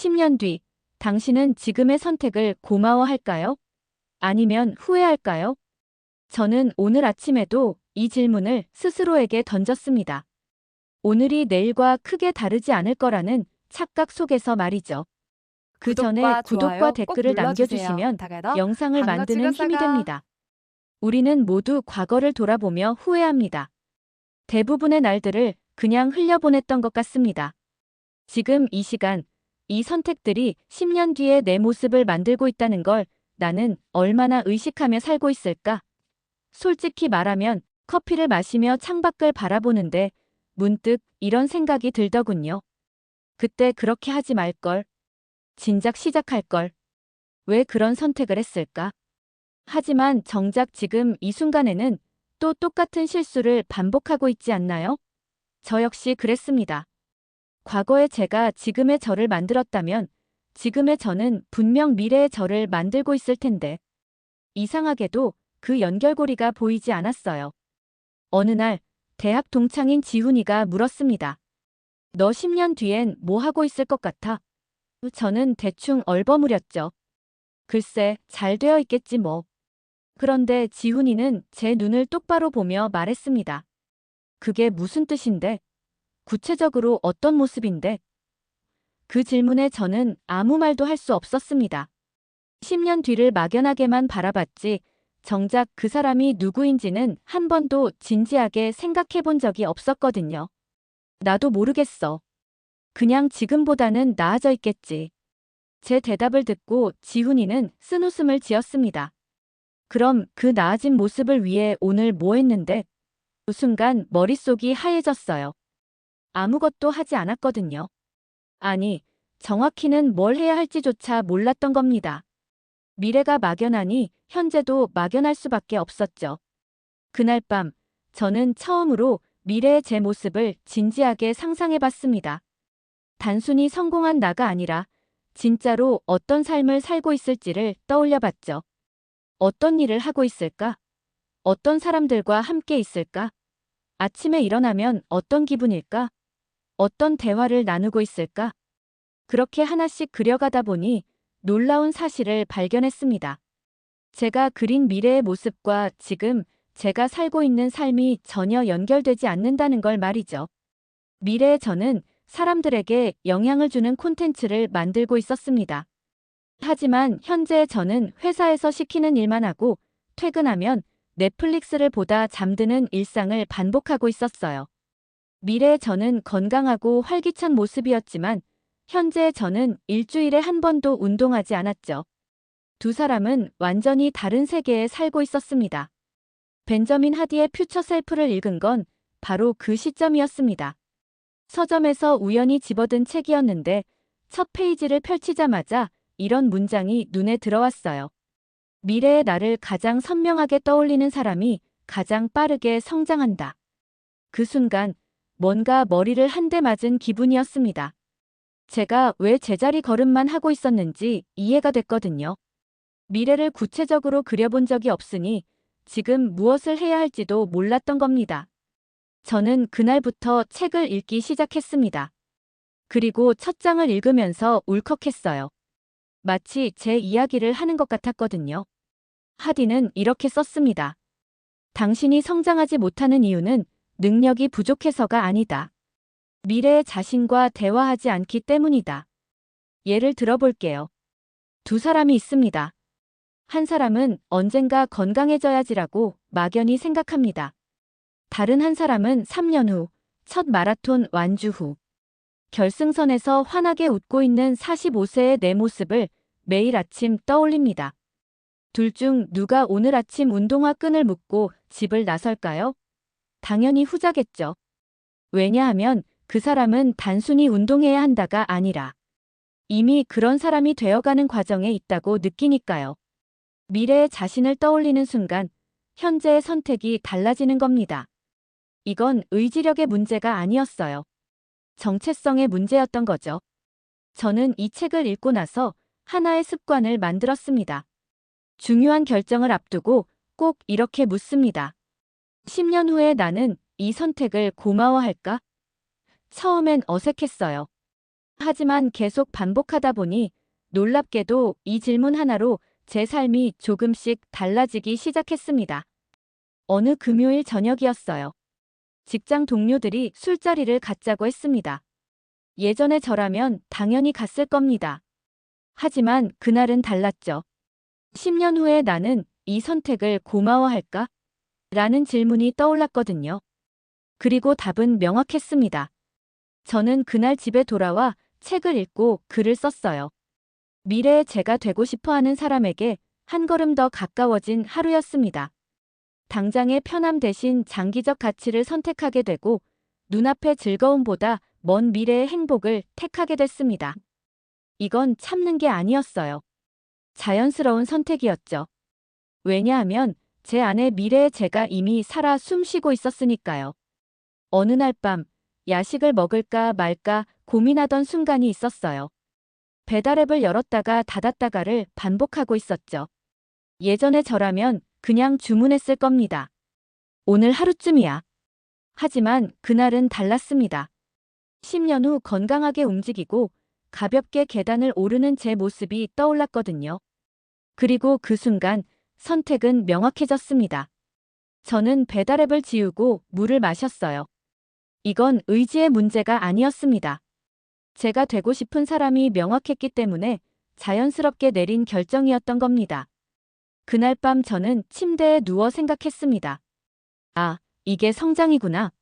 10년 뒤, 당신은 지금의 선택을 고마워할까요? 아니면 후회할까요? 저는 오늘 아침에도 이 질문을 스스로에게 던졌습니다. 오늘이 내일과 크게 다르지 않을 거라는 착각 속에서 말이죠. 그 전에 구독과 구독과 좋아요 꼭 댓글을 눌러주세요. 남겨주시면 大家더 영상을 만드는 힘이 반가워지가사가. 됩니다. 우리는 모두 과거를 돌아보며 후회합니다. 대부분의 날들을 그냥 흘려보냈던 것 같습니다. 지금 이 시간, 이 선택들이 10년 뒤에 내 모습을 만들고 있다는 걸 나는 얼마나 의식하며 살고 있을까? 솔직히 말하면 커피를 마시며 창밖을 바라보는데 문득 이런 생각이 들더군요. 그때 그렇게 하지 말걸. 진작 시작할걸. 왜 그런 선택을 했을까? 하지만 정작 지금 이 순간에는 또 똑같은 실수를 반복하고 있지 않나요? 저 역시 그랬습니다. 과거의 제가 지금의 저를 만들었다면 지금의 저는 분명 미래의 저를 만들고 있을 텐데 이상하게도 그 연결고리가 보이지 않았어요. 어느 날 대학 동창인 지훈이가 물었습니다. 너 10년 뒤엔 뭐 하고 있을 것 같아? 저는 대충 얼버무렸죠. 글쎄, 잘 되어 있겠지 뭐. 그런데 지훈이는 제 눈을 똑바로 보며 말했습니다. 그게 무슨 뜻인데? 구체적으로 어떤 모습인데? 그 질문에 저는 아무 말도 할 수 없었습니다. 10년 뒤를 막연하게만 바라봤지 정작 그 사람이 누구인지는 한 번도 진지하게 생각해 본 적이 없었거든요. 나도 모르겠어. 그냥 지금보다는 나아져 있겠지. 제 대답을 듣고 지훈이는 쓴웃음을 지었습니다. 그럼 그 나아진 모습을 위해 오늘 뭐 했는데? 그 순간 머릿속이 하얘졌어요. 아무것도 하지 않았거든요. 아니, 정확히는 뭘 해야 할지조차 몰랐던 겁니다. 미래가 막연하니 현재도 막연할 수밖에 없었죠. 그날 밤, 저는 처음으로 미래의 제 모습을 진지하게 상상해봤습니다. 단순히 성공한 나가 아니라 진짜로 어떤 삶을 살고 있을지를 떠올려봤죠. 어떤 일을 하고 있을까? 어떤 사람들과 함께 있을까? 아침에 일어나면 어떤 기분일까? 어떤 대화를 나누고 있을까? 그렇게 하나씩 그려가다 보니 놀라운 사실을 발견했습니다. 제가 그린 미래의 모습과 지금 제가 살고 있는 삶이 전혀 연결되지 않는다는 걸 말이죠. 미래의 저는 사람들에게 영향을 주는 콘텐츠를 만들고 있었습니다. 하지만 현재의 저는 회사에서 시키는 일만 하고 퇴근하면 넷플릭스를 보다 잠드는 일상을 반복하고 있었어요. 미래의 저는 건강하고 활기찬 모습이었지만 현재의 저는 일주일에 한 번도 운동하지 않았죠. 두 사람은 완전히 다른 세계에 살고 있었습니다. 벤저민 하디의 퓨처 셀프를 읽은 건 바로 그 시점이었습니다. 서점에서 우연히 집어든 책이었는데 첫 페이지를 펼치자마자 이런 문장이 눈에 들어왔어요. 미래의 나를 가장 선명하게 떠올리는 사람이 가장 빠르게 성장한다. 그 순간 뭔가 머리를 한 대 맞은 기분이었습니다. 제가 왜 제자리 걸음만 하고 있었는지 이해가 됐거든요. 미래를 구체적으로 그려본 적이 없으니 지금 무엇을 해야 할지도 몰랐던 겁니다. 저는 그날부터 책을 읽기 시작했습니다. 그리고 첫 장을 읽으면서 울컥했어요. 마치 제 이야기를 하는 것 같았거든요. 하디는 이렇게 썼습니다. 당신이 성장하지 못하는 이유는 능력이 부족해서가 아니다. 미래의 자신과 대화하지 않기 때문이다. 예를 들어볼게요. 두 사람이 있습니다. 한 사람은 언젠가 건강해져야지라고 막연히 생각합니다. 다른 한 사람은 3년 후, 첫 마라톤 완주 후, 결승선에서 환하게 웃고 있는 45세의 내 모습을 매일 아침 떠올립니다. 둘 중 누가 오늘 아침 운동화 끈을 묶고 집을 나설까요? 당연히 후자겠죠. 왜냐하면 그 사람은 단순히 운동해야 한다가 아니라 이미 그런 사람이 되어가는 과정에 있다고 느끼니까요. 미래의 자신을 떠올리는 순간 현재의 선택이 달라지는 겁니다. 이건 의지력의 문제가 아니었어요. 정체성의 문제였던 거죠. 저는 이 책을 읽고 나서 하나의 습관을 만들었습니다. 중요한 결정을 앞두고 꼭 이렇게 묻습니다. 10년 후에 나는 이 선택을 고마워할까? 처음엔 어색했어요. 하지만 계속 반복하다 보니 놀랍게도 이 질문 하나로 제 삶이 조금씩 달라지기 시작했습니다. 어느 금요일 저녁이었어요. 직장 동료들이 술자리를 갖자고 했습니다. 예전에 저라면 당연히 갔을 겁니다. 하지만 그날은 달랐죠. 10년 후에 나는 이 선택을 고마워할까? 라는 질문이 떠올랐거든요. 그리고 답은 명확했습니다. 저는 그날 집에 돌아와 책을 읽고 글을 썼어요. 미래의 제가 되고 싶어 하는 사람에게 한 걸음 더 가까워진 하루였습니다. 당장의 편함 대신 장기적 가치를 선택하게 되고 눈앞의 즐거움보다 먼 미래의 행복을 택하게 됐습니다. 이건 참는 게 아니었어요. 자연스러운 선택이었죠. 왜냐하면 제 안에 미래의 제가 이미 살아 숨쉬고 있었으니까요. 어느 날 밤 야식을 먹을까 말까 고민하던 순간이 있었어요. 배달앱을 열었다가 닫았다가를 반복하고 있었죠. 예전에 저라면 그냥 주문했을 겁니다. 오늘 하루쯤이야. 하지만 그날은 달랐습니다. 10년 후 건강하게 움직이고 가볍게 계단을 오르는 제 모습이 떠올랐거든요. 그리고 그 순간 선택은 명확해졌습니다. 저는 배달앱을 지우고 물을 마셨어요. 이건 의지의 문제가 아니었습니다. 제가 되고 싶은 사람이 명확했기 때문에 자연스럽게 내린 결정이었던 겁니다. 그날 밤 저는 침대에 누워 생각했습니다. 아, 이게 성장이구나.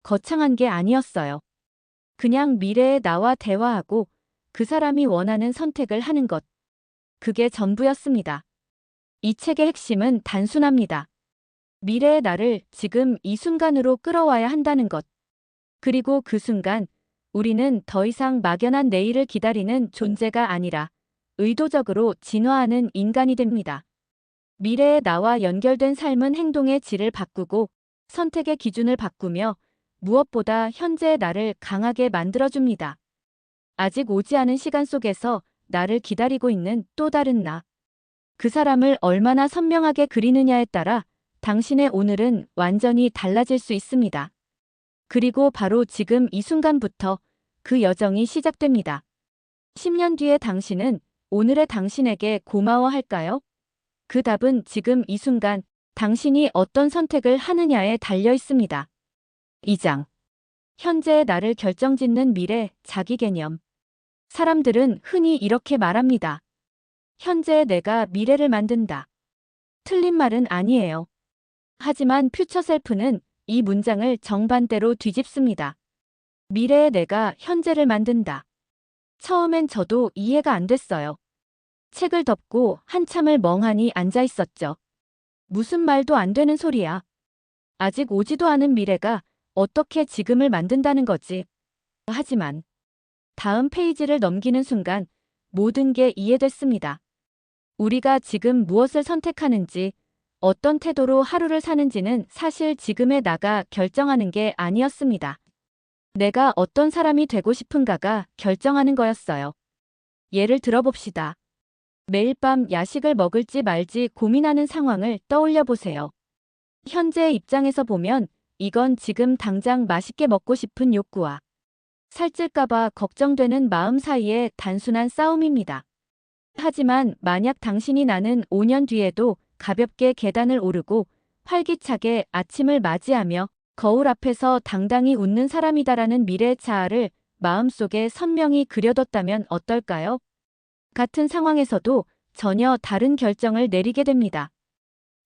거창한 게 아니었어요. 그냥 미래의 나와 대화하고 그 사람이 원하는 선택을 하는 것. 그게 전부였습니다. 이 책의 핵심은 단순합니다. 미래의 나를 지금 이 순간으로 끌어와야 한다는 것. 그리고 그 순간 우리는 더 이상 막연한 내일을 기다리는 존재가 아니라 의도적으로 진화하는 인간이 됩니다. 미래의 나와 연결된 삶은 행동의 질을 바꾸고 선택의 기준을 바꾸며 무엇보다 현재의 나를 강하게 만들어줍니다. 아직 오지 않은 시간 속에서 나를 기다리고 있는 또 다른 나. 그 사람을 얼마나 선명하게 그리느냐에 따라 당신의 오늘은 완전히 달라질 수 있습니다. 그리고 바로 지금 이 순간부터 그 여정이 시작됩니다. 10년 뒤의 당신은 오늘의 당신에게 고마워할까요? 그 답은 지금 이 순간 당신이 어떤 선택을 하느냐에 달려 있습니다. 2장. 현재의 나를 결정짓는 미래, 자기 개념. 사람들은 흔히 이렇게 말합니다. 현재의 내가 미래를 만든다. 틀린 말은 아니에요. 하지만 퓨처셀프는 이 문장을 정반대로 뒤집습니다. 미래의 내가 현재를 만든다. 처음엔 저도 이해가 안 됐어요. 책을 덮고 한참을 멍하니 앉아 있었죠. 무슨 말도 안 되는 소리야. 아직 오지도 않은 미래가 어떻게 지금을 만든다는 거지. 하지만 다음 페이지를 넘기는 순간 모든 게 이해됐습니다. 우리가 지금 무엇을 선택하는지, 어떤 태도로 하루를 사는지는 사실 지금의 나가 결정하는 게 아니었습니다. 내가 어떤 사람이 되고 싶은가가 결정하는 거였어요. 예를 들어봅시다. 매일 밤 야식을 먹을지 말지 고민하는 상황을 떠올려 보세요. 현재의 입장에서 보면 이건 지금 당장 맛있게 먹고 싶은 욕구와 살찔까봐 걱정되는 마음 사이의 단순한 싸움입니다. 하지만 만약 당신이 나는 5년 뒤에도 가볍게 계단을 오르고 활기차게 아침을 맞이하며 거울 앞에서 당당히 웃는 사람이다라는 미래의 자아를 마음속에 선명히 그려뒀다면 어떨까요? 같은 상황에서도 전혀 다른 결정을 내리게 됩니다.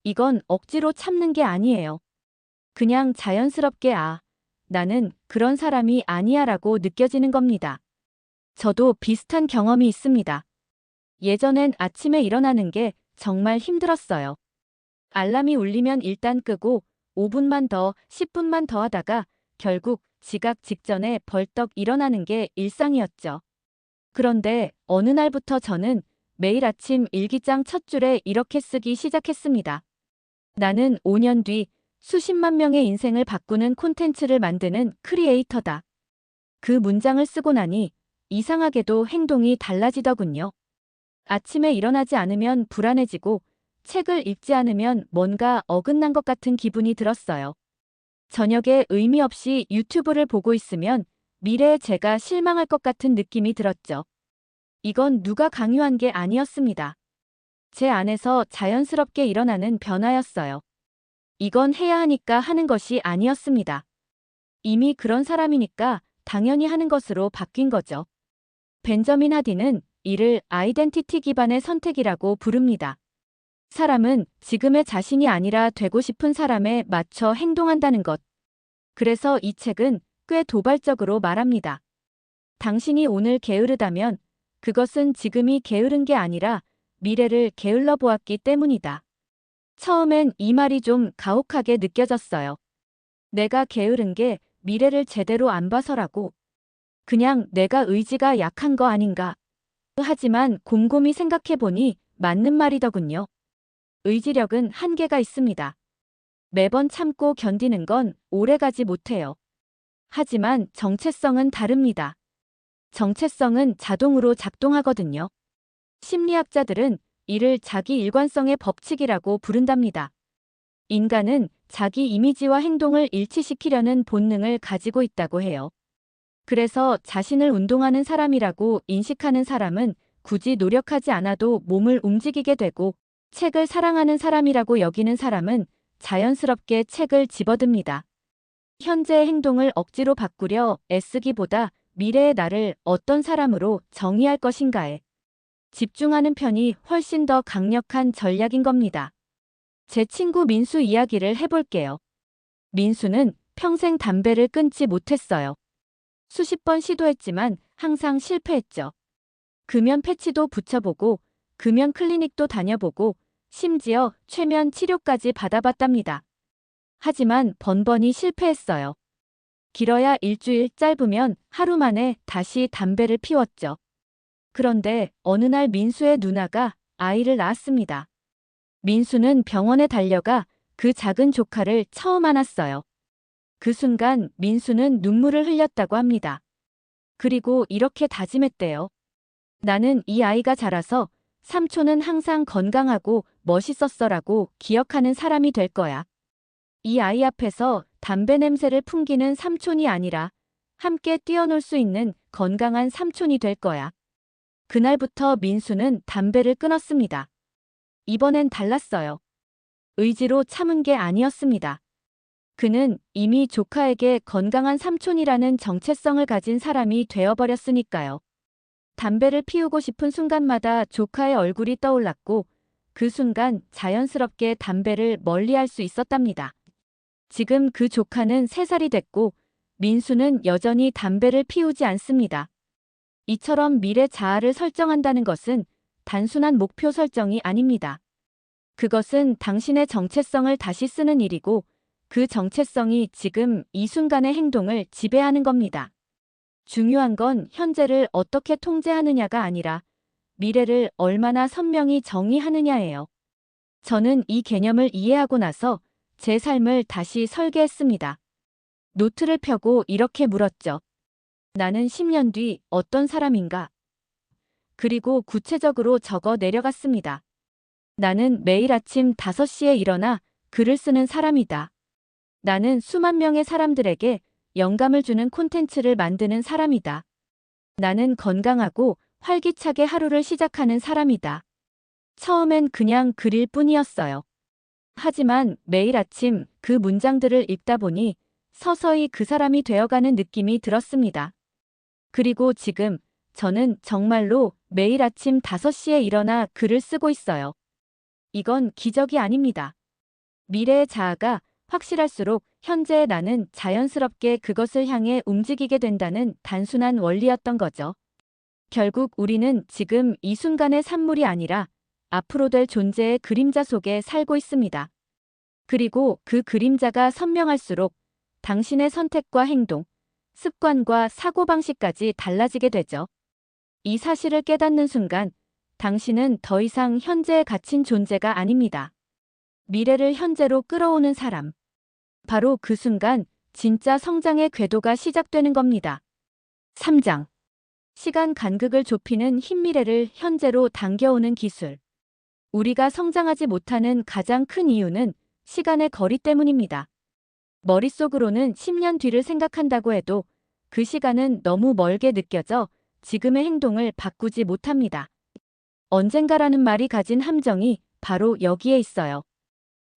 이건 억지로 참는 게 아니에요. 그냥 자연스럽게 나는 그런 사람이 아니야 라고 느껴지는 겁니다. 저도 비슷한 경험이 있습니다. 예전엔 아침에 일어나는 게 정말 힘들었어요. 알람이 울리면 일단 끄고 5분만 더, 10분만 더 하다가 결국 지각 직전에 벌떡 일어나는 게 일상이었죠. 그런데 어느 날부터 저는 매일 아침 일기장 첫 줄에 이렇게 쓰기 시작했습니다. 나는 5년 뒤 수십만 명의 인생을 바꾸는 콘텐츠를 만드는 크리에이터다. 그 문장을 쓰고 나니 이상하게도 행동이 달라지더군요. 아침에 일어나지 않으면 불안해지고 책을 읽지 않으면 뭔가 어긋난 것 같은 기분이 들었어요. 저녁에 의미 없이 유튜브를 보고 있으면 미래의 제가 실망할 것 같은 느낌이 들었죠. 이건 누가 강요한 게 아니었습니다. 제 안에서 자연스럽게 일어나는 변화였어요. 이건 해야 하니까 하는 것이 아니었습니다. 이미 그런 사람이니까 당연히 하는 것으로 바뀐 거죠. 벤저민 하디는 이를 아이덴티티 기반의 선택이라고 부릅니다. 사람은 지금의 자신이 아니라 되고 싶은 사람에 맞춰 행동한다는 것. 그래서 이 책은 꽤 도발적으로 말합니다. 당신이 오늘 게으르다면 그것은 지금이 게으른 게 아니라 미래를 게을러 보았기 때문이다. 처음엔 이 말이 좀 가혹하게 느껴졌어요. 내가 게으른 게 미래를 제대로 안 봐서라고. 그냥 내가 의지가 약한 거 아닌가. 하지만 곰곰이 생각해보니 맞는 말이더군요. 의지력은 한계가 있습니다. 매번 참고 견디는 건 오래가지 못해요. 하지만 정체성은 다릅니다. 정체성은 자동으로 작동하거든요. 심리학자들은 이를 자기 일관성의 법칙이라고 부른답니다. 인간은 자기 이미지와 행동을 일치시키려는 본능을 가지고 있다고 해요. 그래서 자신을 운동하는 사람이라고 인식하는 사람은 굳이 노력하지 않아도 몸을 움직이게 되고, 책을 사랑하는 사람이라고 여기는 사람은 자연스럽게 책을 집어듭니다. 현재의 행동을 억지로 바꾸려 애쓰기보다 미래의 나를 어떤 사람으로 정의할 것인가에 집중하는 편이 훨씬 더 강력한 전략인 겁니다. 제 친구 민수 이야기를 해볼게요. 민수는 평생 담배를 끊지 못했어요. 수십 번 시도했지만 항상 실패했죠. 금연 패치도 붙여보고 금연 클리닉도 다녀보고 심지어 최면 치료까지 받아봤답니다. 하지만 번번이 실패했어요. 길어야 일주일, 짧으면 하루 만에 다시 담배를 피웠죠. 그런데 어느 날 민수의 누나가 아이를 낳았습니다. 민수는 병원에 달려가 그 작은 조카를 처음 안았어요. 그 순간 민수는 눈물을 흘렸다고 합니다. 그리고 이렇게 다짐했대요. 나는 이 아이가 자라서 삼촌은 항상 건강하고 멋있었어라고 기억하는 사람이 될 거야. 이 아이 앞에서 담배 냄새를 풍기는 삼촌이 아니라 함께 뛰어놀 수 있는 건강한 삼촌이 될 거야. 그날부터 민수는 담배를 끊었습니다. 이번엔 달랐어요. 의지로 참은 게 아니었습니다. 그는 이미 조카에게 건강한 삼촌이라는 정체성을 가진 사람이 되어버렸으니까요. 담배를 피우고 싶은 순간마다 조카의 얼굴이 떠올랐고 그 순간 자연스럽게 담배를 멀리할 수 있었답니다. 지금 그 조카는 3살이 됐고 민수는 여전히 담배를 피우지 않습니다. 이처럼 미래 자아를 설정한다는 것은 단순한 목표 설정이 아닙니다. 그것은 당신의 정체성을 다시 쓰는 일이고 그 정체성이 지금 이 순간의 행동을 지배하는 겁니다. 중요한 건 현재를 어떻게 통제하느냐가 아니라 미래를 얼마나 선명히 정의하느냐예요. 저는 이 개념을 이해하고 나서 제 삶을 다시 설계했습니다. 노트를 펴고 이렇게 물었죠. 나는 10년 뒤 어떤 사람인가? 그리고 구체적으로 적어 내려갔습니다. 나는 매일 아침 5시에 일어나 글을 쓰는 사람이다. 나는 수만 명의 사람들에게 영감을 주는 콘텐츠를 만드는 사람이다. 나는 건강하고 활기차게 하루를 시작하는 사람이다. 처음엔 그냥 글일 뿐이었어요. 하지만 매일 아침 그 문장들을 읽다 보니 서서히 그 사람이 되어가는 느낌이 들었습니다. 그리고 지금 저는 정말로 매일 아침 5시에 일어나 글을 쓰고 있어요. 이건 기적이 아닙니다. 미래의 자아가 확실할수록 현재의 나는 자연스럽게 그것을 향해 움직이게 된다는 단순한 원리였던 거죠. 결국 우리는 지금 이 순간의 산물이 아니라 앞으로 될 존재의 그림자 속에 살고 있습니다. 그리고 그 그림자가 선명할수록 당신의 선택과 행동, 습관과 사고방식까지 달라지게 되죠. 이 사실을 깨닫는 순간 당신은 더 이상 현재에 갇힌 존재가 아닙니다. 미래를 현재로 끌어오는 사람. 바로 그 순간 진짜 성장의 궤도가 시작되는 겁니다. 3장. 시간 간극을 좁히는 흰 미래를 현재로 당겨오는 기술. 우리가 성장하지 못하는 가장 큰 이유는 시간의 거리 때문입니다. 머릿속으로는 10년 뒤를 생각한다고 해도 그 시간은 너무 멀게 느껴져 지금의 행동을 바꾸지 못합니다. 언젠가라는 말이 가진 함정이 바로 여기에 있어요.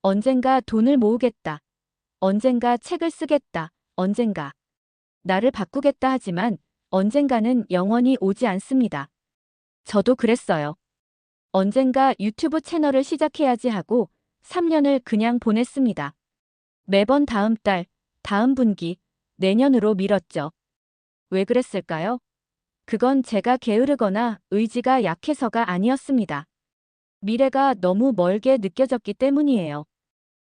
언젠가 돈을 모으겠다. 언젠가 책을 쓰겠다. 언젠가 나를 바꾸겠다 하지만 언젠가는 영원히 오지 않습니다. 저도 그랬어요. 언젠가 유튜브 채널을 시작해야지 하고 3년을 그냥 보냈습니다. 매번 다음 달, 다음 분기, 내년으로 미뤘죠. 왜 그랬을까요? 그건 제가 게으르거나 의지가 약해서가 아니었습니다. 미래가 너무 멀게 느껴졌기 때문이에요.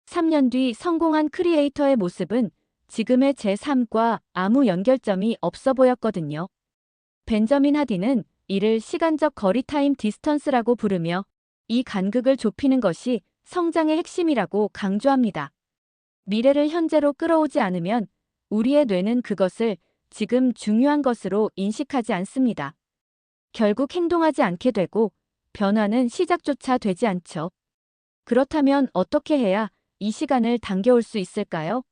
3년 뒤 성공한 크리에이터의 모습은 지금의 제 삶과 아무 연결점이 없어 보였거든요. 벤저민 하디는 이를 시간적 거리 타임 디스턴스라고 부르며 이 간극을 좁히는 것이 성장의 핵심이라고 강조합니다. 미래를 현재로 끌어오지 않으면 우리의 뇌는 그것을 지금 중요한 것으로 인식하지 않습니다. 결국 행동하지 않게 되고 변화는 시작조차 되지 않죠. 그렇다면 어떻게 해야 이 시간을 당겨올 수 있을까요?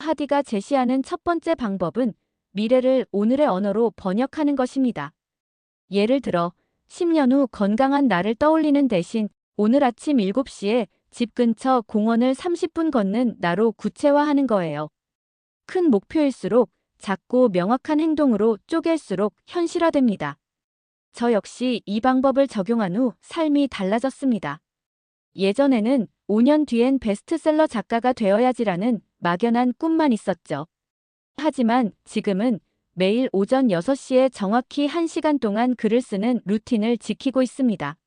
하디가 제시하는 첫 번째 방법은 미래를 오늘의 언어로 번역하는 것입니다. 예를 들어 10년 후 건강한 나를 떠올리는 대신 오늘 아침 7시에 집 근처 공원을 30분 걷는 나로 구체화하는 거예요. 큰 목표일수록 작고 명확한 행동으로 쪼갤수록 현실화됩니다. 저 역시 이 방법을 적용한 후 삶이 달라졌습니다. 예전에는 5년 뒤엔 베스트셀러 작가가 되어야지라는 막연한 꿈만 있었죠. 하지만 지금은 매일 오전 6시에 정확히 1시간 동안 글을 쓰는 루틴을 지키고 있습니다.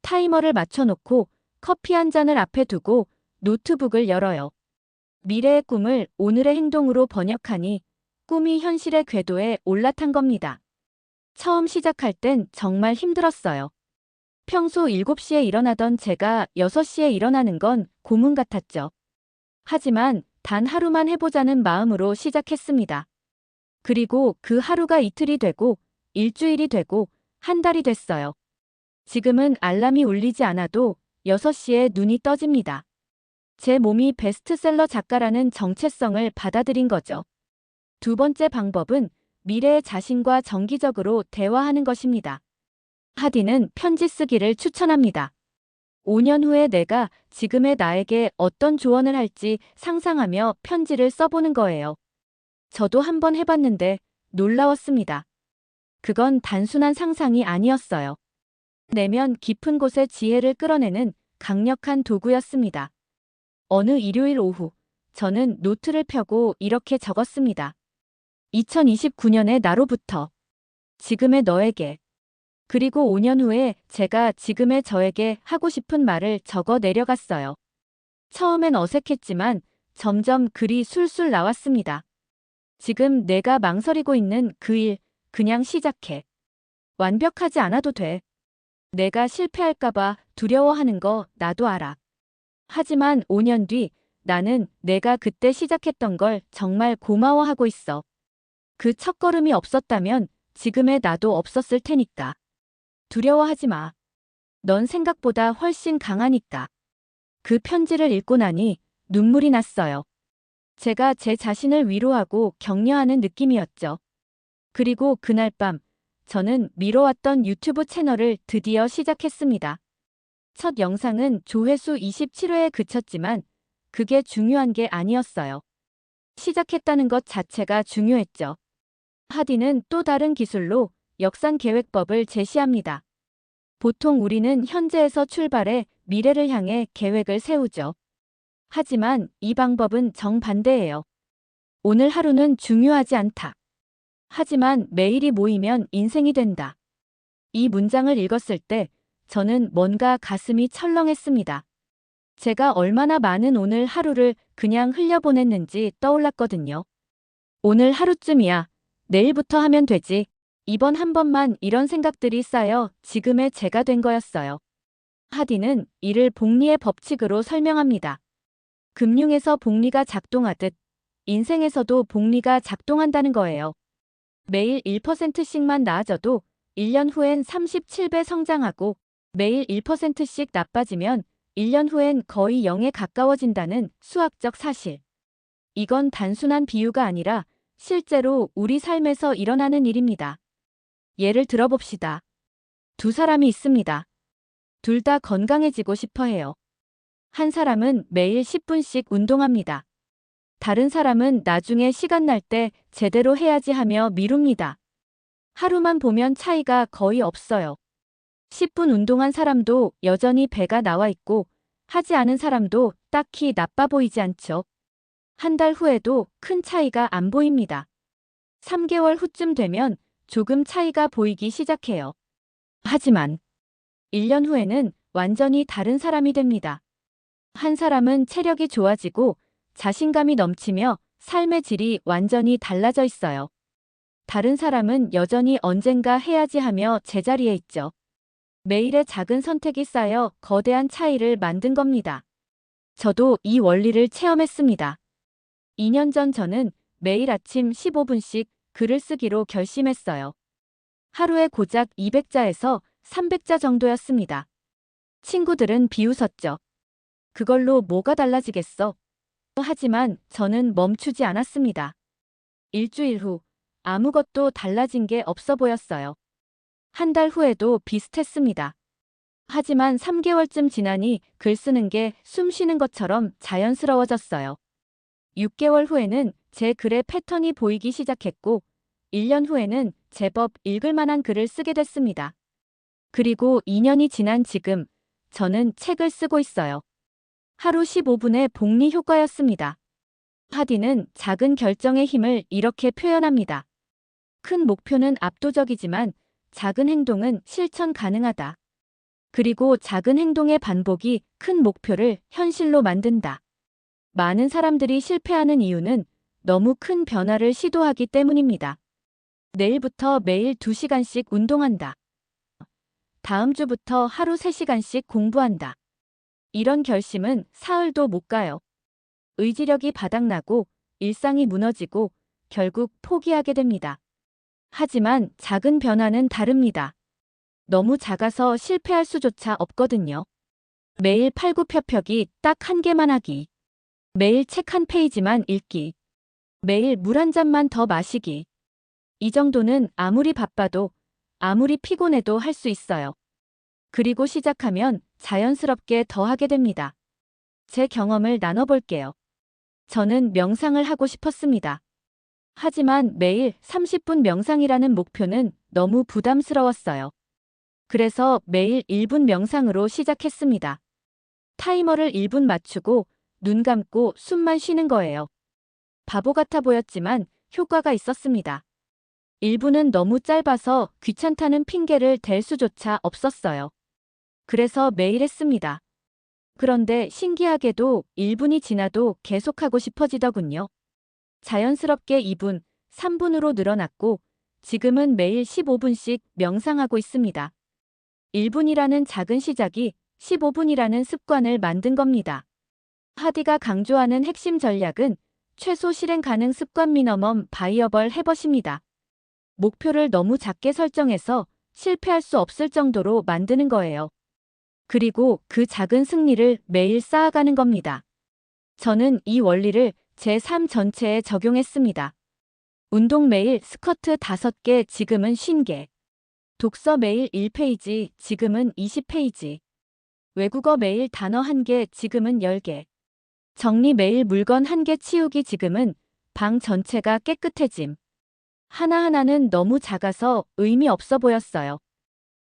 타이머를 맞춰놓고 커피 한 잔을 앞에 두고 노트북을 열어요. 미래의 꿈을 오늘의 행동으로 번역하니 꿈이 현실의 궤도에 올라탄 겁니다. 처음 시작할 땐 정말 힘들었어요. 평소 7시에 일어나던 제가 6시에 일어나는 건 고문 같았죠. 하지만 단 하루만 해보자는 마음으로 시작했습니다. 그리고 그 하루가 이틀이 되고 일주일이 되고 한 달이 됐어요. 지금은 알람이 울리지 않아도 6시에 눈이 떠집니다. 제 몸이 베스트셀러 작가라는 정체성을 받아들인 거죠. 두 번째 방법은 미래의 자신과 정기적으로 대화하는 것입니다. 하디는 편지 쓰기를 추천합니다. 5년 후에 내가 지금의 나에게 어떤 조언을 할지 상상하며 편지를 써보는 거예요. 저도 한번 해봤는데 놀라웠습니다. 그건 단순한 상상이 아니었어요. 내면 깊은 곳의 지혜를 끌어내는 강력한 도구였습니다. 어느 일요일 오후, 저는 노트를 펴고 이렇게 적었습니다. 2029년의 나로부터 지금의 너에게 그리고 5년 후에 제가 지금의 저에게 하고 싶은 말을 적어 내려갔어요. 처음엔 어색했지만 점점 글이 술술 나왔습니다. 지금 내가 망설이고 있는 그 일, 그냥 시작해. 완벽하지 않아도 돼. 내가 실패할까봐 두려워하는 거 나도 알아. 하지만 5년 뒤 나는 내가 그때 시작했던 걸 정말 고마워하고 있어. 그 첫걸음이 없었다면 지금의 나도 없었을 테니까. 두려워하지 마. 넌 생각보다 훨씬 강하니까. 그 편지를 읽고 나니 눈물이 났어요. 제가 제 자신을 위로하고 격려하는 느낌이었죠. 그리고 그날 밤, 저는 미뤄왔던 유튜브 채널을 드디어 시작했습니다. 첫 영상은 조회수 27회에 그쳤지만 그게 중요한 게 아니었어요. 시작했다는 것 자체가 중요했죠. 하디는 또 다른 기술로 역산 계획법을 제시합니다. 보통 우리는 현재에서 출발해 미래를 향해 계획을 세우죠. 하지만 이 방법은 정반대예요. 오늘 하루는 중요하지 않다. 하지만 매일이 모이면 인생이 된다. 이 문장을 읽었을 때 저는 뭔가 가슴이 철렁했습니다. 제가 얼마나 많은 오늘 하루를 그냥 흘려보냈는지 떠올랐거든요. 오늘 하루쯤이야. 내일부터 하면 되지. 이번 한 번만 이런 생각들이 쌓여 지금의 제가 된 거였어요. 하디는 이를 복리의 법칙으로 설명합니다. 금융에서 복리가 작동하듯 인생에서도 복리가 작동한다는 거예요. 매일 1%씩만 나아져도 1년 후엔 37배 성장하고 매일 1%씩 나빠지면 1년 후엔 거의 0에 가까워진다는 수학적 사실. 이건 단순한 비유가 아니라 실제로 우리 삶에서 일어나는 일입니다. 예를 들어봅시다. 두 사람이 있습니다. 둘 다 건강해지고 싶어 해요. 한 사람은 매일 10분씩 운동합니다. 다른 사람은 나중에 시간 날 때 제대로 해야지 하며 미룹니다. 하루만 보면 차이가 거의 없어요. 10분 운동한 사람도 여전히 배가 나와 있고 하지 않은 사람도 딱히 나빠 보이지 않죠. 한 달 후에도 큰 차이가 안 보입니다. 3개월 후쯤 되면 조금 차이가 보이기 시작해요. 하지만 1년 후에는 완전히 다른 사람이 됩니다. 한 사람은 체력이 좋아지고 자신감이 넘치며 삶의 질이 완전히 달라져 있어요. 다른 사람은 여전히 언젠가 해야지 하며 제자리에 있죠. 매일의 작은 선택이 쌓여 거대한 차이를 만든 겁니다. 저도 이 원리를 체험했습니다. 2년 전 저는 매일 아침 15분씩 글을 쓰기로 결심했어요. 하루에 고작 200자에서 300자 정도였습니다. 친구들은 비웃었죠. 그걸로 뭐가 달라지겠어? 하지만 저는 멈추지 않았습니다. 일주일 후 아무것도 달라진 게 없어 보였어요. 한 달 후에도 비슷했습니다. 하지만 3개월쯤 지나니 글 쓰는 게 숨 쉬는 것처럼 자연스러워졌어요. 6개월 후에는 제 글의 패턴이 보이기 시작했고 1년 후에는 제법 읽을 만한 글을 쓰게 됐습니다. 그리고 2년이 지난 지금 저는 책을 쓰고 있어요. 하루 15분의 복리 효과였습니다. 하디는 작은 결정의 힘을 이렇게 표현합니다. 큰 목표는 압도적이지만 작은 행동은 실천 가능하다. 그리고 작은 행동의 반복이 큰 목표를 현실로 만든다. 많은 사람들이 실패하는 이유는 너무 큰 변화를 시도하기 때문입니다. 내일부터 매일 2시간씩 운동한다. 다음 주부터 하루 3시간씩 공부한다. 이런 결심은 사흘도 못 가요. 의지력이 바닥나고 일상이 무너지고 결국 포기하게 됩니다. 하지만 작은 변화는 다릅니다. 너무 작아서 실패할 수조차 없거든요. 매일 팔굽혀펴기 딱 1개만 하기. 매일 책 1페이지만 읽기. 매일 물 1잔만 더 마시기. 이 정도는 아무리 바빠도 아무리 피곤해도 할 수 있어요. 그리고 시작하면 자연스럽게 더 하게 됩니다. 제 경험을 나눠볼게요. 저는 명상을 하고 싶었습니다. 하지만 매일 30분 명상이라는 목표는 너무 부담스러웠어요. 그래서 매일 1분 명상으로 시작했습니다. 타이머를 1분 맞추고 눈 감고 숨만 쉬는 거예요. 바보 같아 보였지만 효과가 있었습니다. 1분은 너무 짧아서 귀찮다는 핑계를 댈 수조차 없었어요. 그래서 매일 했습니다. 그런데 신기하게도 1분이 지나도 계속하고 싶어지더군요. 자연스럽게 2분, 3분으로 늘어났고 지금은 매일 15분씩 명상하고 있습니다. 1분이라는 작은 시작이 15분이라는 습관을 만든 겁니다. 하디가 강조하는 핵심 전략은 최소 실행 가능 습관 미니멈 바이어벌 해벗입니다. 목표를 너무 작게 설정해서 실패할 수 없을 정도로 만드는 거예요. 그리고 그 작은 승리를 매일 쌓아가는 겁니다. 저는 이 원리를 제 삶 전체에 적용했습니다. 운동 매일 스쿼트 5개, 지금은 50개. 독서 매일 1페이지, 지금은 20페이지. 외국어 매일 단어 1개, 지금은 10개. 정리 매일 물건 1개 치우기, 지금은 방 전체가 깨끗해짐. 하나하나는 너무 작아서 의미 없어 보였어요.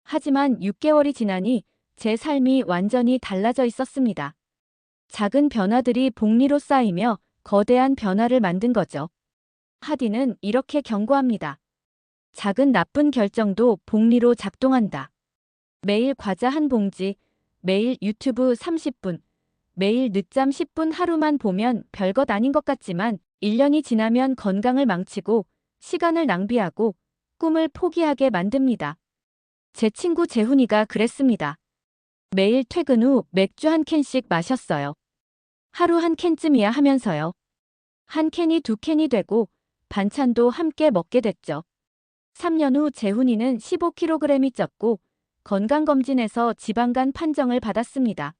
하지만 6개월이 지나니 제 삶이 완전히 달라져 있었습니다. 작은 변화들이 복리로 쌓이며 거대한 변화를 만든 거죠. 하디는 이렇게 경고합니다. 작은 나쁜 결정도 복리로 작동한다. 매일 과자 1봉지, 매일 유튜브 30분, 매일 늦잠 10분, 하루만 보면 별것 아닌 것 같지만 1년이 지나면 건강을 망치고 시간을 낭비하고 꿈을 포기하게 만듭니다. 제 친구 재훈이가 그랬습니다. 매일 퇴근 후 맥주 1캔씩 마셨어요. 하루 1캔쯤이야 하면서요. 1캔이 2캔이 되고 반찬도 함께 먹게 됐죠. 3년 후 재훈이는 15kg이 쪘고 건강검진에서 지방간 판정을 받았습니다.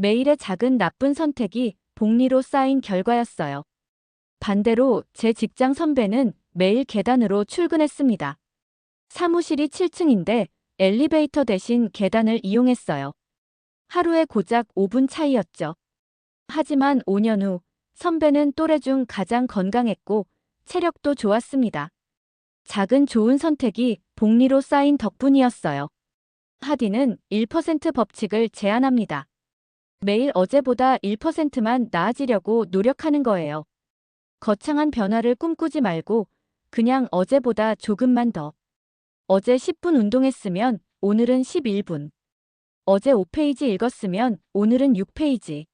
매일의 작은 나쁜 선택이 복리로 쌓인 결과였어요. 반대로 제 직장 선배는 매일 계단으로 출근했습니다. 사무실이 7층인데 엘리베이터 대신 계단을 이용했어요. 하루에 고작 5분 차이였죠. 하지만 5년 후 선배는 또래 중 가장 건강했고 체력도 좋았습니다. 작은 좋은 선택이 복리로 쌓인 덕분이었어요. 하디는 1% 법칙을 제안합니다. 매일 어제보다 1%만 나아지려고 노력하는 거예요. 거창한 변화를 꿈꾸지 말고 그냥 어제보다 조금만 더. 어제 10분 운동했으면 오늘은 11분. 어제 5페이지 읽었으면 오늘은 6페이지.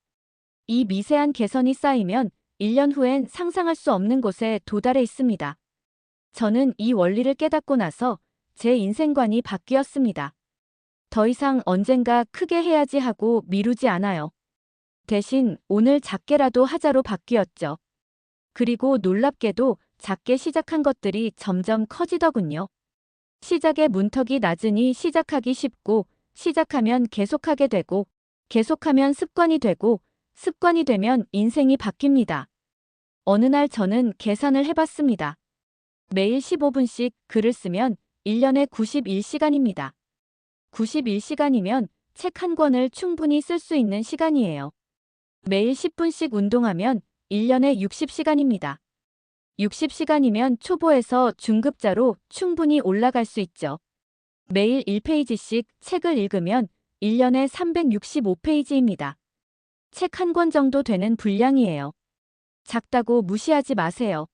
이 미세한 개선이 쌓이면 1년 후엔 상상할 수 없는 곳에 도달해 있습니다. 저는 이 원리를 깨닫고 나서 제 인생관이 바뀌었습니다. 더 이상 언젠가 크게 해야지 하고 미루지 않아요. 대신 오늘 작게라도 하자로 바뀌었죠. 그리고 놀랍게도 작게 시작한 것들이 점점 커지더군요. 시작의 문턱이 낮으니 시작하기 쉽고 시작하면 계속하게 되고 계속하면 습관이 되고 습관이 되면 인생이 바뀝니다. 어느 날 저는 계산을 해봤습니다. 매일 15분씩 글을 쓰면 1년에 91시간입니다. 91시간이면 책 한 권을 충분히 쓸 수 있는 시간이에요. 매일 10분씩 운동하면 1년에 60시간입니다. 60시간이면 초보에서 중급자로 충분히 올라갈 수 있죠. 매일 1페이지씩 책을 읽으면 1년에 365페이지입니다. 책 한 권 정도 되는 분량이에요. 작다고 무시하지 마세요.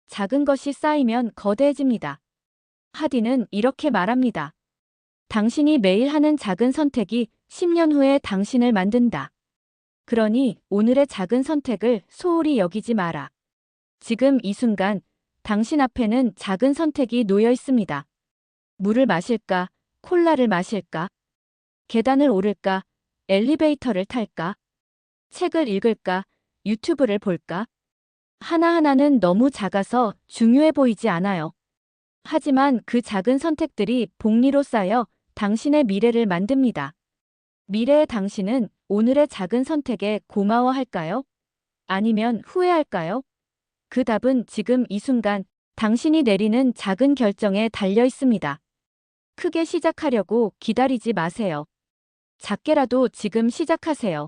작은 것이 쌓이면 거대해집니다. 하디는 이렇게 말합니다. 당신이 매일 하는 작은 선택이 10년 후에 당신을 만든다. 그러니 오늘의 작은 선택을 소홀히 여기지 마라. 지금 이 순간 당신 앞에는 작은 선택이 놓여 있습니다. 물을 마실까? 콜라를 마실까? 계단을 오를까? 엘리베이터를 탈까? 책을 읽을까? 유튜브를 볼까? 하나하나는 너무 작아서 중요해 보이지 않아요. 하지만 그 작은 선택들이 복리로 쌓여 당신의 미래를 만듭니다. 미래의 당신은 오늘의 작은 선택에 고마워할까요? 아니면 후회할까요? 그 답은 지금 이 순간 당신이 내리는 작은 결정에 달려 있습니다. 크게 시작하려고 기다리지 마세요. 작게라도 지금 시작하세요.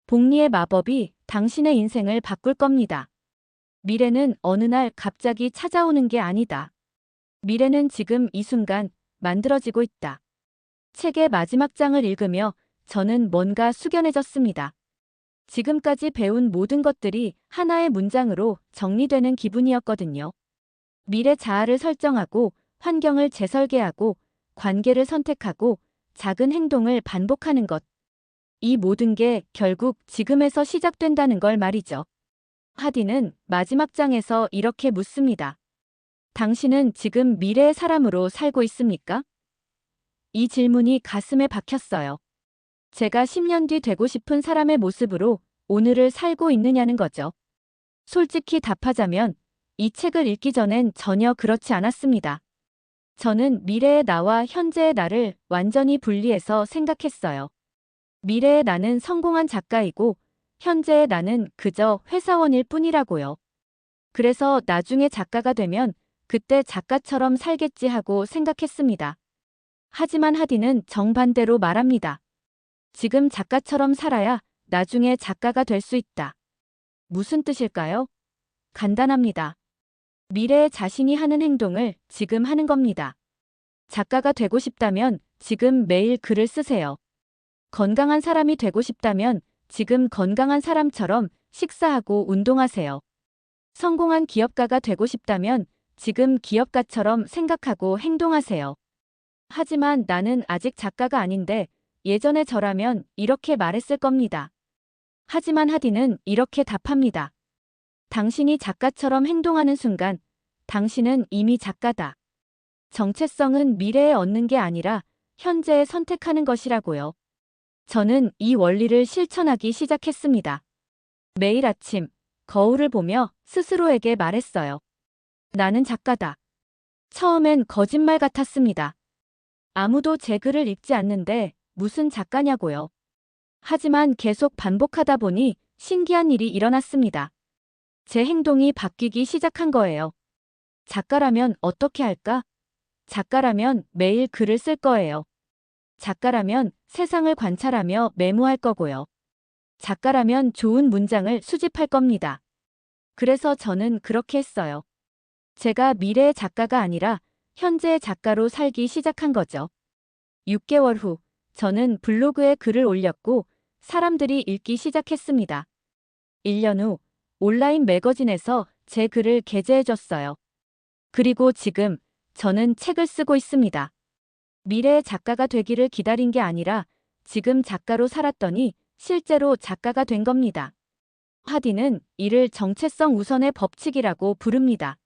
복리의 마법이 당신의 인생을 바꿀 겁니다. 미래는 어느 날 갑자기 찾아오는 게 아니다. 미래는 지금 이 순간 만들어지고 있다. 책의 마지막 장을 읽으며 저는 뭔가 숙연해졌습니다. 지금까지 배운 모든 것들이 하나의 문장으로 정리되는 기분이었거든요. 미래 자아를 설정하고 환경을 재설계하고 관계를 선택하고 작은 행동을 반복하는 것. 이 모든 게 결국 지금에서 시작된다는 걸 말이죠. 하디는 마지막 장에서 이렇게 묻습니다. 당신은 지금 미래의 사람으로 살고 있습니까? 이 질문이 가슴에 박혔어요. 제가 10년 뒤 되고 싶은 사람의 모습으로 오늘을 살고 있느냐는 거죠. 솔직히 답하자면 이 책을 읽기 전엔 전혀 그렇지 않았습니다. 저는 미래의 나와 현재의 나를 완전히 분리해서 생각했어요. 미래의 나는 성공한 작가이고 현재의 나는 그저 회사원일 뿐이라고요. 그래서 나중에 작가가 되면 그때 작가처럼 살겠지 하고 생각했습니다. 하지만 하디는 정반대로 말합니다. 지금 작가처럼 살아야 나중에 작가가 될 수 있다. 무슨 뜻일까요? 간단합니다. 미래의 자신이 하는 행동을 지금 하는 겁니다. 작가가 되고 싶다면 지금 매일 글을 쓰세요. 건강한 사람이 되고 싶다면 지금 건강한 사람처럼 식사하고 운동하세요. 성공한 기업가가 되고 싶다면 지금 기업가처럼 생각하고 행동하세요. 하지만 나는 아직 작가가 아닌데 예전의 저라면 이렇게 말했을 겁니다. 하지만 하디는 이렇게 답합니다. 당신이 작가처럼 행동하는 순간 당신은 이미 작가다. 정체성은 미래에 얻는 게 아니라 현재에 선택하는 것이라고요. 저는 이 원리를 실천하기 시작했습니다. 매일 아침 거울을 보며 스스로에게 말했어요. 나는 작가다. 처음엔 거짓말 같았습니다. 아무도 제 글을 읽지 않는데 무슨 작가냐고요. 하지만 계속 반복하다 보니 신기한 일이 일어났습니다. 제 행동이 바뀌기 시작한 거예요. 작가라면 어떻게 할까? 작가라면 매일 글을 쓸 거예요. 작가라면 세상을 관찰하며 메모할 거고요. 작가라면 좋은 문장을 수집할 겁니다. 그래서 저는 그렇게 했어요. 제가 미래의 작가가 아니라 현재의 작가로 살기 시작한 거죠. 6개월 후, 저는 블로그에 글을 올렸고 사람들이 읽기 시작했습니다. 1년 후, 온라인 매거진에서 제 글을 게재해줬어요. 그리고 지금 저는 책을 쓰고 있습니다. 미래의 작가가 되기를 기다린 게 아니라 지금 작가로 살았더니 실제로 작가가 된 겁니다. 하디는 이를 정체성 우선의 법칙이라고 부릅니다.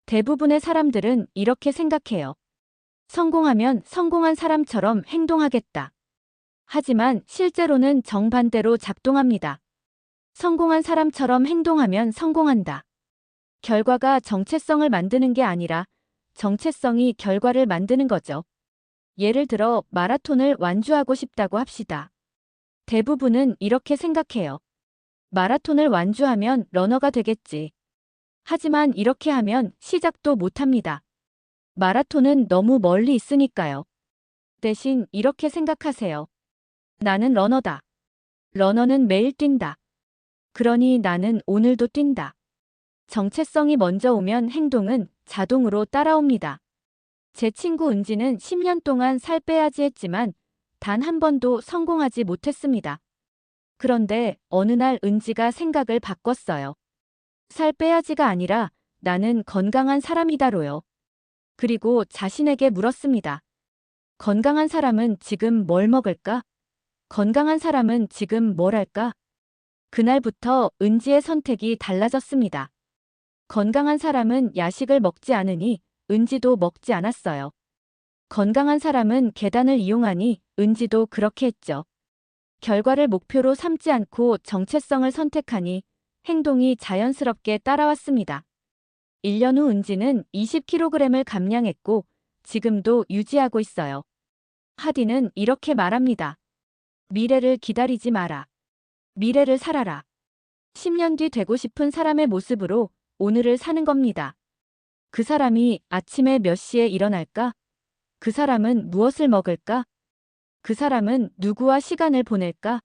대부분의 사람들은 이렇게 생각해요. 성공하면 성공한 사람처럼 행동하겠다. 하지만 실제로는 정반대로 작동합니다. 성공한 사람처럼 행동하면 성공한다. 결과가 정체성을 만드는 게 아니라 정체성이 결과를 만드는 거죠. 예를 들어 마라톤을 완주하고 싶다고 합시다. 대부분은 이렇게 생각해요. 마라톤을 완주하면 러너가 되겠지. 하지만 이렇게 하면 시작도 못합니다. 마라톤은 너무 멀리 있으니까요. 대신 이렇게 생각하세요. 나는 러너다. 러너는 매일 뛴다. 그러니 나는 오늘도 뛴다. 정체성이 먼저 오면 행동은 자동으로 따라옵니다. 제 친구 은지는 10년 동안 살 빼야지 했지만 단 한 번도 성공하지 못했습니다. 그런데 어느 날 은지가 생각을 바꿨어요. 살 빼야지가 아니라 나는 건강한 사람이다로요. 그리고 자신에게 물었습니다. 건강한 사람은 지금 뭘 먹을까? 건강한 사람은 지금 뭘 할까? 그날부터 은지의 선택이 달라졌습니다. 건강한 사람은 야식을 먹지 않으니 은지도 먹지 않았어요. 건강한 사람은 계단을 이용하니 은지도 그렇게 했죠. 결과를 목표로 삼지 않고 정체성을 선택하니 행동이 자연스럽게 따라왔습니다. 1년 후 은지는 20kg을 감량했고 지금도 유지하고 있어요. 하디는 이렇게 말합니다. 미래를 기다리지 마라. 미래를 살아라. 10년 뒤 되고 싶은 사람의 모습으로 오늘을 사는 겁니다. 그 사람이 아침에 몇 시에 일어날까? 그 사람은 무엇을 먹을까? 그 사람은 누구와 시간을 보낼까?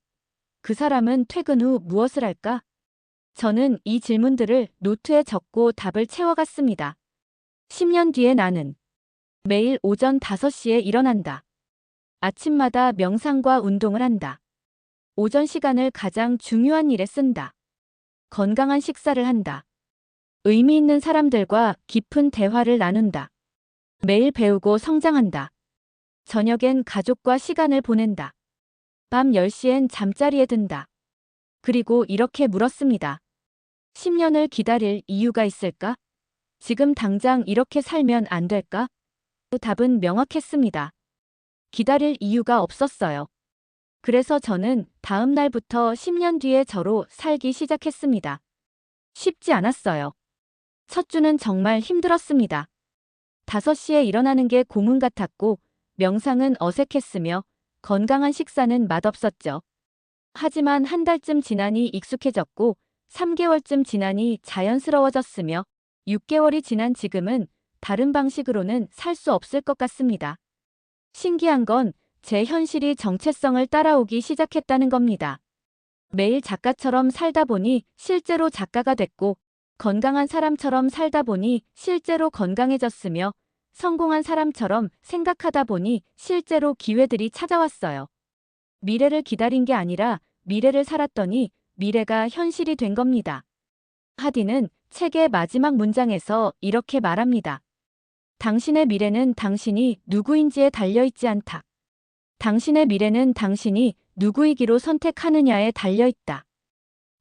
그 사람은 퇴근 후 무엇을 할까? 저는 이 질문들을 노트에 적고 답을 채워갔습니다. 10년 뒤에 나는 매일 오전 5시에 일어난다. 아침마다 명상과 운동을 한다. 오전 시간을 가장 중요한 일에 쓴다. 건강한 식사를 한다. 의미 있는 사람들과 깊은 대화를 나눈다. 매일 배우고 성장한다. 저녁엔 가족과 시간을 보낸다. 밤 10시엔 잠자리에 든다. 그리고 이렇게 물었습니다. 10년을 기다릴 이유가 있을까? 지금 당장 이렇게 살면 안 될까? 그 답은 명확했습니다. 기다릴 이유가 없었어요. 그래서 저는 다음 날부터 10년 뒤에 저로 살기 시작했습니다. 쉽지 않았어요. 첫 주는 정말 힘들었습니다. 5시에 일어나는 게 고문 같았고 명상은 어색했으며 건강한 식사는 맛없었죠. 하지만 한 달쯤 지나니 익숙해졌고 3개월쯤 지나니 자연스러워졌으며 6개월이 지난 지금은 다른 방식으로는 살 수 없을 것 같습니다. 신기한 건 제 현실이 정체성을 따라오기 시작했다는 겁니다. 매일 작가처럼 살다 보니 실제로 작가가 됐고 건강한 사람처럼 살다 보니 실제로 건강해졌으며 성공한 사람처럼 생각하다 보니 실제로 기회들이 찾아왔어요. 미래를 기다린 게 아니라 미래를 살았더니 미래가 현실이 된 겁니다. 하디는 책의 마지막 문장에서 이렇게 말합니다. 당신의 미래는 당신이 누구인지에 달려있지 않다. 당신의 미래는 당신이 누구이기로 선택하느냐에 달려있다.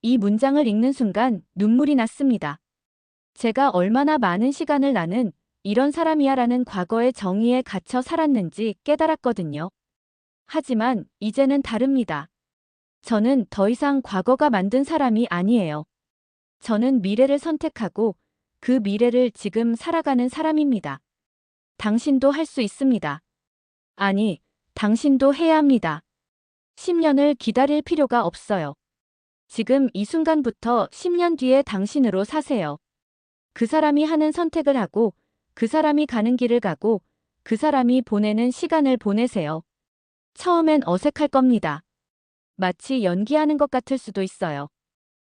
이 문장을 읽는 순간 눈물이 났습니다. 제가 얼마나 많은 시간을 나는 이런 사람이야 라는 과거의 정의에 갇혀 살았는지 깨달았거든요. 하지만 이제는 다릅니다. 저는 더 이상 과거가 만든 사람이 아니에요. 저는 미래를 선택하고 그 미래를 지금 살아가는 사람입니다. 당신도 할 수 있습니다. 아니, 당신도 해야 합니다. 10년을 기다릴 필요가 없어요. 지금 이 순간부터 10년 뒤에 당신으로 사세요. 그 사람이 하는 선택을 하고, 그 사람이 가는 길을 가고, 그 사람이 보내는 시간을 보내세요. 처음엔 어색할 겁니다. 마치 연기하는 것 같을 수도 있어요.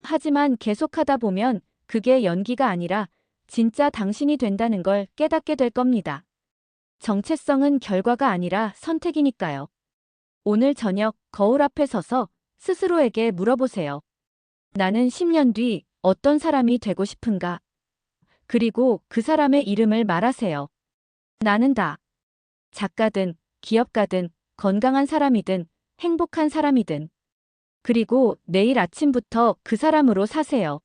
하지만 계속하다 보면 그게 연기가 아니라 진짜 당신이 된다는 걸 깨닫게 될 겁니다. 정체성은 결과가 아니라 선택이니까요. 오늘 저녁 거울 앞에 서서 스스로에게 물어보세요. 나는 10년 뒤 어떤 사람이 되고 싶은가? 그리고 그 사람의 이름을 말하세요. 나는 다. 작가든, 기업가든, 건강한 사람이든, 행복한 사람이든. 그리고 내일 아침부터 그 사람으로 사세요.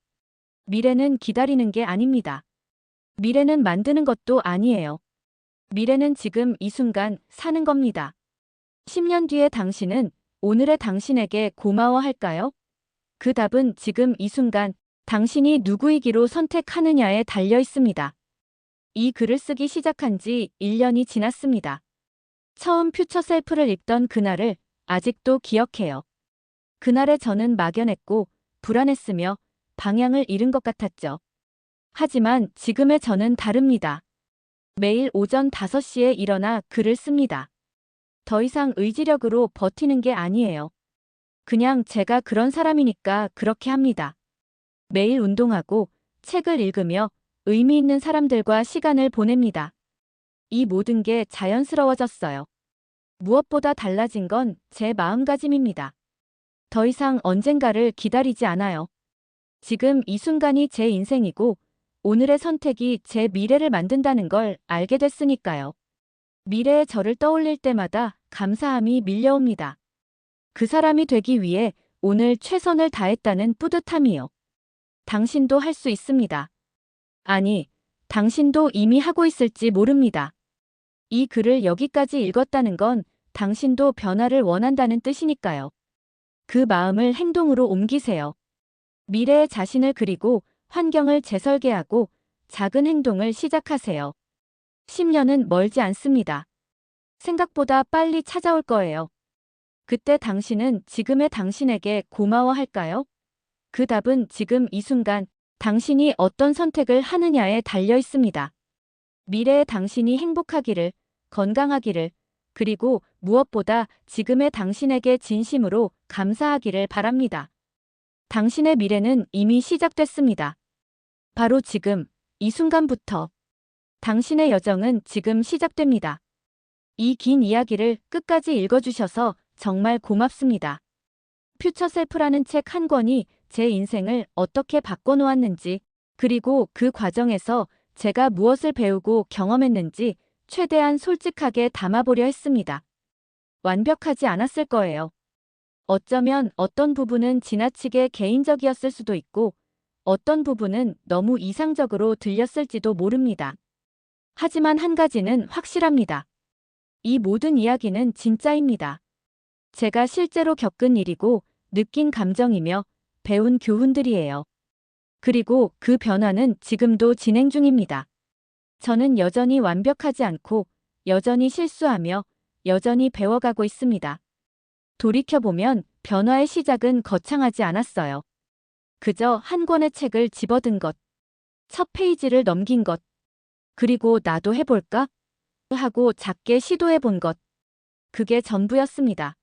미래는 기다리는 게 아닙니다. 미래는 만드는 것도 아니에요. 미래는 지금 이 순간 사는 겁니다. 10년 뒤의 당신은 오늘의 당신에게 고마워할까요? 그 답은 지금 이 순간 당신이 누구이기로 선택하느냐에 달려 있습니다. 이 글을 쓰기 시작한 지 1년이 지났습니다. 처음 퓨처 셀프를 읽던 그날을 아직도 기억해요. 그날의 저는 막연했고 불안했으며 방향을 잃은 것 같았죠. 하지만 지금의 저는 다릅니다. 매일 오전 5시에 일어나 글을 씁니다. 더 이상 의지력으로 버티는 게 아니에요. 그냥 제가 그런 사람이니까 그렇게 합니다. 매일 운동하고 책을 읽으며 의미 있는 사람들과 시간을 보냅니다. 이 모든 게 자연스러워졌어요. 무엇보다 달라진 건 제 마음가짐입니다. 더 이상 언젠가를 기다리지 않아요. 지금 이 순간이 제 인생이고 오늘의 선택이 제 미래를 만든다는 걸 알게 됐으니까요. 미래의 저를 떠올릴 때마다 감사함이 밀려옵니다. 그 사람이 되기 위해 오늘 최선을 다했다는 뿌듯함이요. 당신도 할 수 있습니다. 아니, 당신도 이미 하고 있을지 모릅니다. 이 글을 여기까지 읽었다는 건 당신도 변화를 원한다는 뜻이니까요. 그 마음을 행동으로 옮기세요. 미래의 자신을 그리고 환경을 재설계하고 작은 행동을 시작하세요. 10년은 멀지 않습니다. 생각보다 빨리 찾아올 거예요. 그때 당신은 지금의 당신에게 고마워할까요? 그 답은 지금 이 순간 당신이 어떤 선택을 하느냐에 달려 있습니다. 미래의 당신이 행복하기를, 건강하기를, 그리고 무엇보다 지금의 당신에게 진심으로 감사하기를 바랍니다. 당신의 미래는 이미 시작됐습니다. 바로 지금, 이 순간부터. 당신의 여정은 지금 시작됩니다. 이 긴 이야기를 끝까지 읽어주셔서 정말 고맙습니다. 퓨처 셀프라는 책 한 권이 제 인생을 어떻게 바꿔놓았는지, 그리고 그 과정에서 제가 무엇을 배우고 경험했는지 최대한 솔직하게 담아보려 했습니다. 완벽하지 않았을 거예요. 어쩌면 어떤 부분은 지나치게 개인적이었을 수도 있고, 어떤 부분은 너무 이상적으로 들렸을지도 모릅니다. 하지만 한 가지는 확실합니다. 이 모든 이야기는 진짜입니다. 제가 실제로 겪은 일이고 느낀 감정이며 배운 교훈들이에요. 그리고 그 변화는 지금도 진행 중입니다. 저는 여전히 완벽하지 않고 여전히 실수하며 여전히 배워가고 있습니다. 돌이켜보면 변화의 시작은 거창하지 않았어요. 그저 한 권의 책을 집어든 것, 첫 페이지를 넘긴 것, 그리고 나도 해볼까? 하고 작게 시도해본 것. 그게 전부였습니다.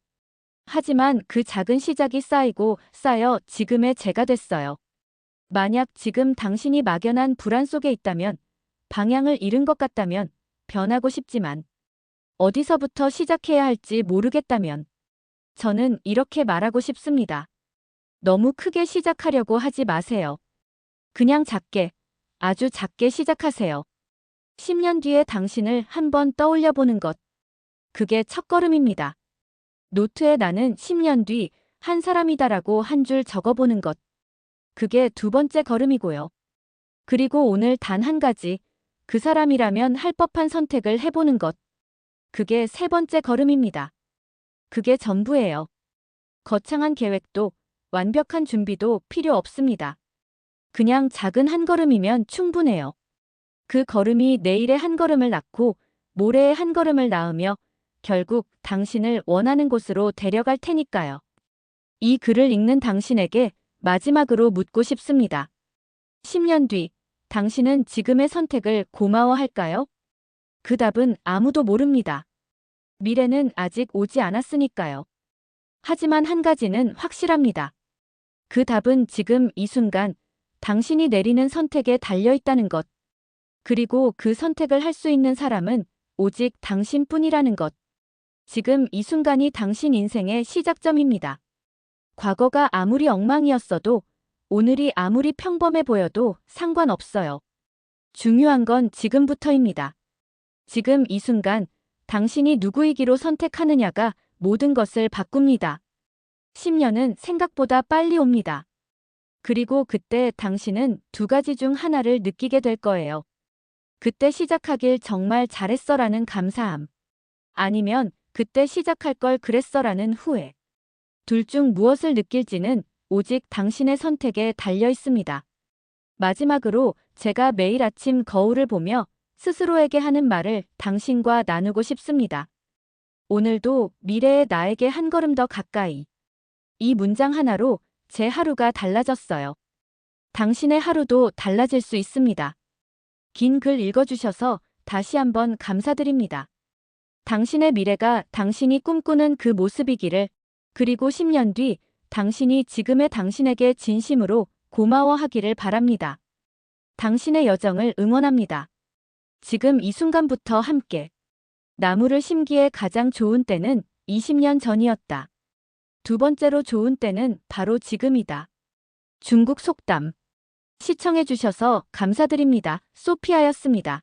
하지만 그 작은 시작이 쌓이고 쌓여 지금의 제가 됐어요. 만약 지금 당신이 막연한 불안 속에 있다면, 방향을 잃은 것 같다면, 변하고 싶지만, 어디서부터 시작해야 할지 모르겠다면, 저는 이렇게 말하고 싶습니다. 너무 크게 시작하려고 하지 마세요. 그냥 작게, 아주 작게 시작하세요. 10년 뒤에 당신을 한번 떠올려 보는 것. 그게 첫걸음입니다. 노트에 나는 10년 뒤 한 사람이다라고 한 줄 적어보는 것. 그게 두 번째 걸음이고요. 그리고 오늘 단 한 가지, 그 사람이라면 할 법한 선택을 해보는 것. 그게 세 번째 걸음입니다. 그게 전부예요. 거창한 계획도 완벽한 준비도 필요 없습니다. 그냥 작은 한 걸음이면 충분해요. 그 걸음이 내일의 한 걸음을 낳고 모레의 한 걸음을 낳으며 결국 당신을 원하는 곳으로 데려갈 테니까요. 이 글을 읽는 당신에게 마지막으로 묻고 싶습니다. 10년 뒤, 당신은 지금의 선택을 고마워할까요? 그 답은 아무도 모릅니다. 미래는 아직 오지 않았으니까요. 하지만 한 가지는 확실합니다. 그 답은 지금 이 순간 당신이 내리는 선택에 달려 있다는 것. 그리고 그 선택을 할 수 있는 사람은 오직 당신뿐이라는 것. 지금 이 순간이 당신 인생의 시작점입니다. 과거가 아무리 엉망이었어도 오늘이 아무리 평범해 보여도 상관없어요. 중요한 건 지금부터입니다. 지금 이 순간 당신이 누구이기로 선택하느냐가 모든 것을 바꿉니다. 10년은 생각보다 빨리 옵니다. 그리고 그때 당신은 두 가지 중 하나를 느끼게 될 거예요. 그때 시작하길 정말 잘했어라는 감사함. 아니면 그때 시작할 걸 그랬어라는 후회. 둘 중 무엇을 느낄지는 오직 당신의 선택에 달려 있습니다. 마지막으로 제가 매일 아침 거울을 보며 스스로에게 하는 말을 당신과 나누고 싶습니다. 오늘도 미래의 나에게 한 걸음 더 가까이. 이 문장 하나로 제 하루가 달라졌어요. 당신의 하루도 달라질 수 있습니다. 긴 글 읽어주셔서 다시 한번 감사드립니다. 당신의 미래가 당신이 꿈꾸는 그 모습이기를, 그리고 10년 뒤 당신이 지금의 당신에게 진심으로 고마워하기를 바랍니다. 당신의 여정을 응원합니다. 지금 이 순간부터 함께. 나무를 심기에 가장 좋은 때는 20년 전이었다. 두 번째로 좋은 때는 바로 지금이다. 중국 속담. 시청해주셔서 감사드립니다. 소피아였습니다.